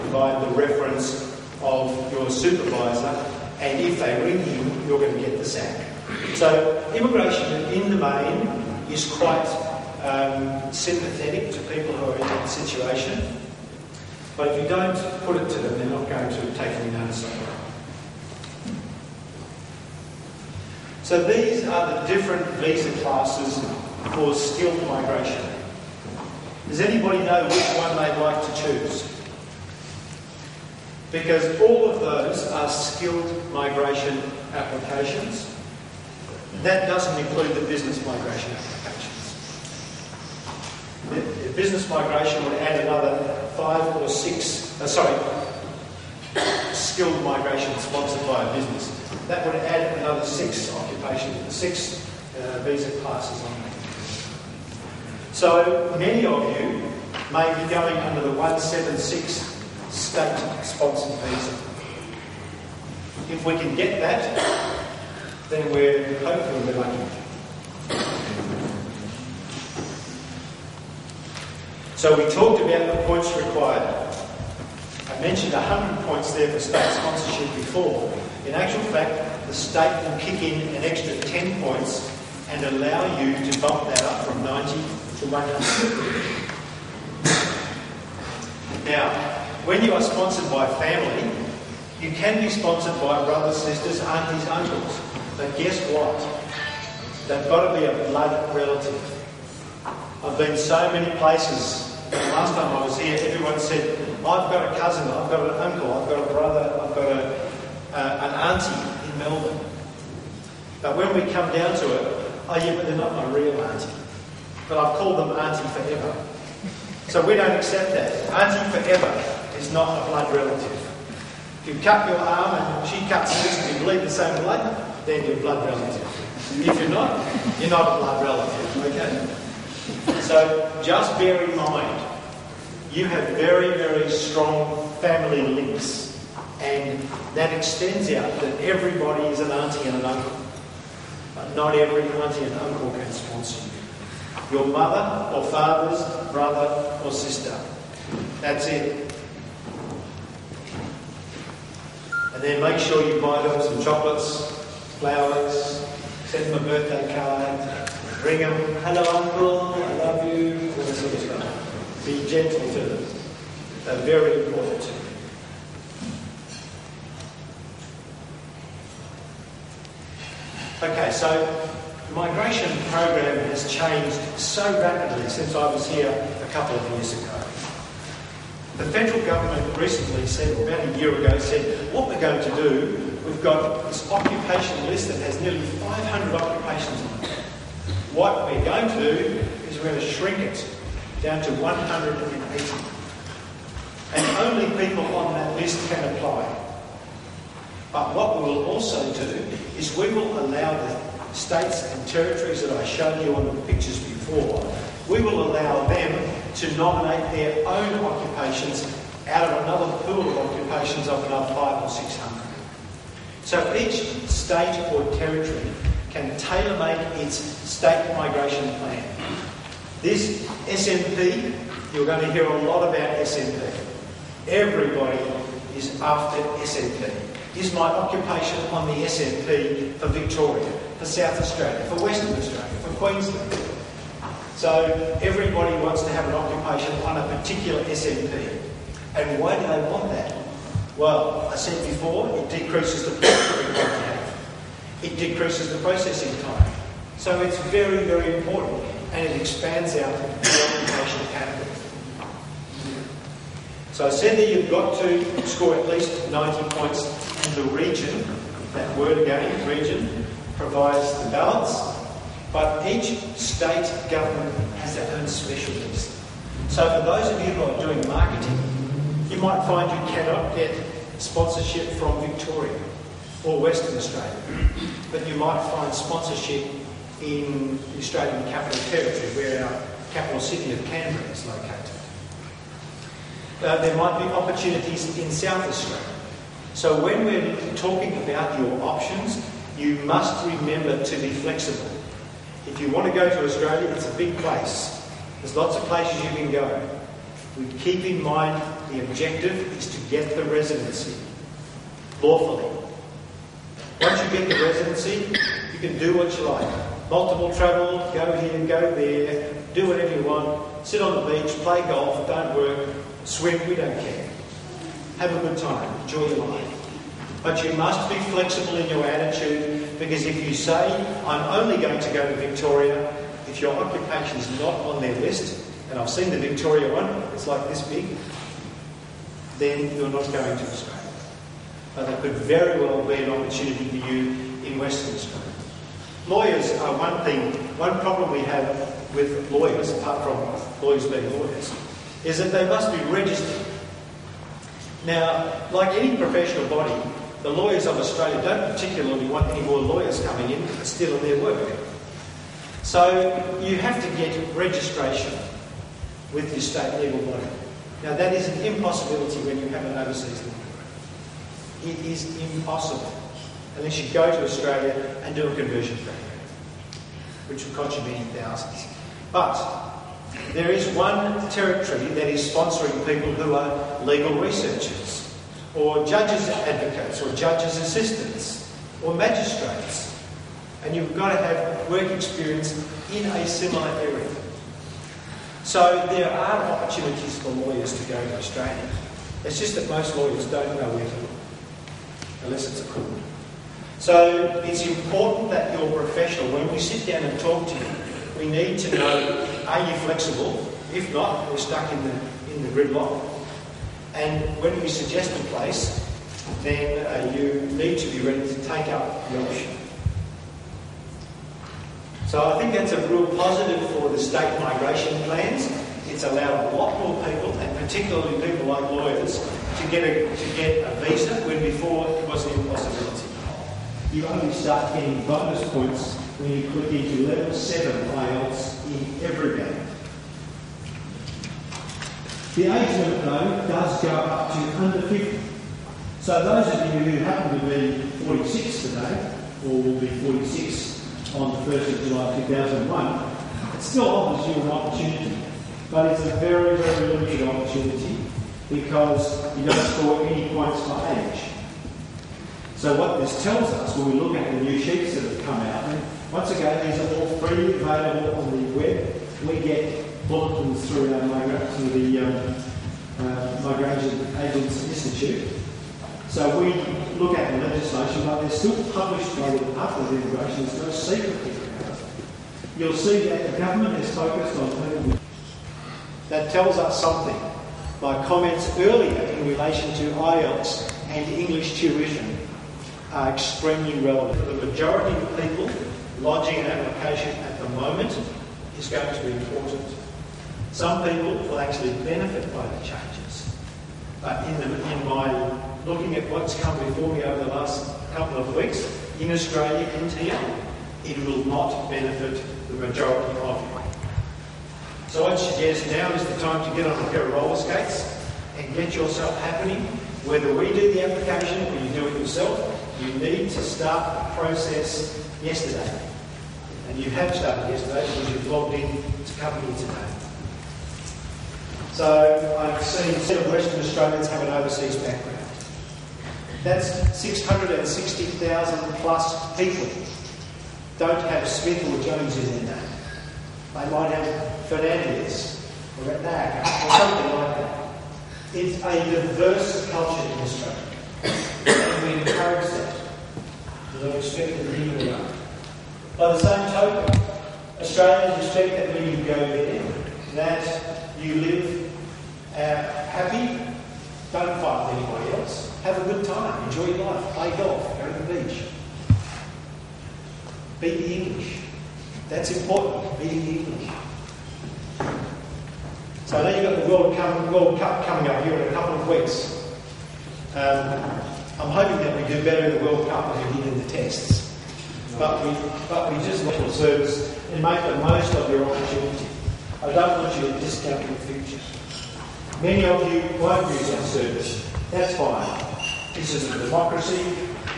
provide the reference of your supervisor, and if they ring him, you're going to get the sack. So immigration in the main is quite sympathetic to people who are in that situation, but if you don't put it to them, they're not going to take any notice of it. So these are the different visa classes for skilled migration. Does anybody know which one they'd like to choose? Because all of those are skilled migration applications. That doesn't include the business migration applications. The business migration would add another 5 or 6, skilled migration sponsored by a business. That would add another 6 occupations, 6 visa classes on that. So many of you may be going under the 176 state-sponsored visa. If we can get that, then hopefully we're lucky. So we talked about the points required. I mentioned 100 points there for state sponsorship before. In actual fact, the state will kick in an extra 10 points and allow you to bump that up from 90 to 100. Now, when you are sponsored by family, you can be sponsored by brothers, sisters, aunties, uncles. But guess what? They've got to be a blood relative. I've been so many places. Last time I was here, everyone said, I've got a cousin, I've got an uncle, I've got a brother, I've got an auntie in Melbourne. But when we come down to it, oh yeah, but they're not my real auntie. But I've called them auntie forever. So we don't accept that. Auntie forever is not a blood relative. If you cut your arm and she cuts yours and you bleed the same blood, then you're a blood relative. If you're not a blood relative, okay? So just bear in mind, you have very, very strong family links, and that extends out that everybody is an auntie and an uncle. But not every auntie and uncle can sponsor you. Your mother or father's brother or sister. That's it. And then make sure you buy them some chocolates, flowers, send them a birthday card, ring them, hello uncle, I love you, all that sort of stuff. Be gentle to them. They're very important to you. Okay, so the migration program has changed so rapidly since I was here a couple of years ago. The federal government recently said, about a year ago, said, what we're going to do, we've got this occupation list that has nearly 500 occupations on it. What we're going to do is we're going to shrink it down to 180. And only people on that list can apply. But what we will also do is we will allow the states and territories that I showed you on the pictures before, we will allow them to nominate their own occupations out of another pool of occupations of another 500 or 600. So each state or territory can tailor-make its state migration plan. This SNP, you're going to hear a lot about SNP. Everybody is after SNP. Is my occupation on the SNP for Victoria, for South Australia, for Western Australia, for Queensland? So everybody wants to have an occupation on a particular SNP. And why do they want that? Well, I said before, it decreases the points that we want to have. It decreases the processing time. So it's very, very important, and it expands out the occupation category. So I said that you've got to score at least 90 points, and the region, that word again, region, provides the balance. But each state government has their own specialties. So for those of you who are doing marketing, you might find you cannot get sponsorship from Victoria or Western Australia. But you might find sponsorship in the Australian Capital Territory, where our capital city of Canberra is located. There might be opportunities in South Australia. So when we're talking about your options, you must remember to be flexible. If you want to go to Australia, it's a big place. There's lots of places you can go. We keep in mind the objective is to get the residency lawfully. Once you get the residency, you can do what you like. Multiple travel, go here, go there, do whatever you want, sit on the beach, play golf, don't work, swim, we don't care. Have a good time, enjoy your life. But you must be flexible in your attitude, because if you say, I'm only going to go to Victoria, if your occupation is not on their list, and I've seen the Victoria one, it's like this big, then you're not going to Australia. But there could very well be an opportunity for you in Western Australia. Lawyers are one problem we have with lawyers, apart from lawyers being lawyers, is that they must be registered. Now, like any professional body, the lawyers of Australia don't particularly want any more lawyers coming in stealing their work. So you have to get registration with your state legal body. Now that is an impossibility when you have an overseas law degree. It is impossible unless you go to Australia and do a conversion program, which will cost you many thousands. But there is one territory that is sponsoring people who are legal researchers, or judges advocates, or judges assistants, or magistrates. And you've got to have work experience in a similar area. So there are opportunities for lawyers to go to Australia. It's just that most lawyers don't know where to look, unless it's a court. So it's important that you're professional. When we sit down and talk to you, we need to know, are you flexible? If not, we're stuck in the gridlock. And when we suggest a place, then you need to be ready to take up the option. So I think that's a real positive for the state migration plans. It's allowed a lot more people, and particularly people like lawyers, to get a visa when before it was an impossibility. You only start getting bonus points when you click into level 7 IELTS in every game. The age limit, though, does go up to under 50. So those of you who happen to be 46 today, or will be 46 on the 1st of July 2001, it still offers you an opportunity. But it's a very, very limited opportunity because you don't score any points for age. So what this tells us, when we look at the new sheets that have come out, and once again, these are all freely available on the web. We get bulletins through our Migration Agents Institute. So we look at the legislation, but they're still published by the Department of Immigration. There's no secret about it. You'll see that the government is focused on people. That tells us something. My comments earlier in relation to IELTS and English tuition are extremely relevant. The majority of people lodging an application at the moment is going to be important. Some people will actually benefit by the changes. But in my looking at what's come before me over the last couple of weeks, in Australia and here, it will not benefit the majority of you. So I'd suggest now is the time to get on a pair of roller skates and get yourself happening. Whether we do the application or you do it yourself, you need to start the process yesterday. And you have started yesterday because you've logged in to come here today. So I've seen some of Western Australians have an overseas background. That's 660,000 plus people don't have Smith or Jones in their name. They might have Fernandez or Ratnack or something like that. It's a diverse culture in Australia. And we encourage that. Because I expect that here around. By the same token, Australians expect that when you go there, that you live happy, don't fight with anybody else, have a good time, enjoy your life, play golf, go to the beach. Be the English. That's important, be the English. So I know you've got the World Cup coming up here in a couple of weeks. I'm hoping that we do better in the World Cup than we did in the tests. But we just look for service and make the most of your opportunity. I don't want you to discount your future. Many of you won't use our service. That's fine. This is a democracy.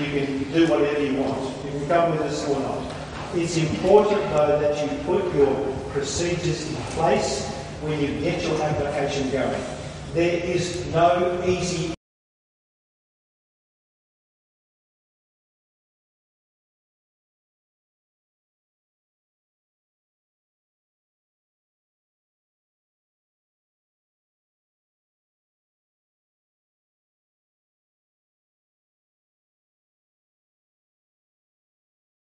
You can do whatever you want. You can come with us or not. It's important, though, that you put your procedures in place when you get your application going. There is no easy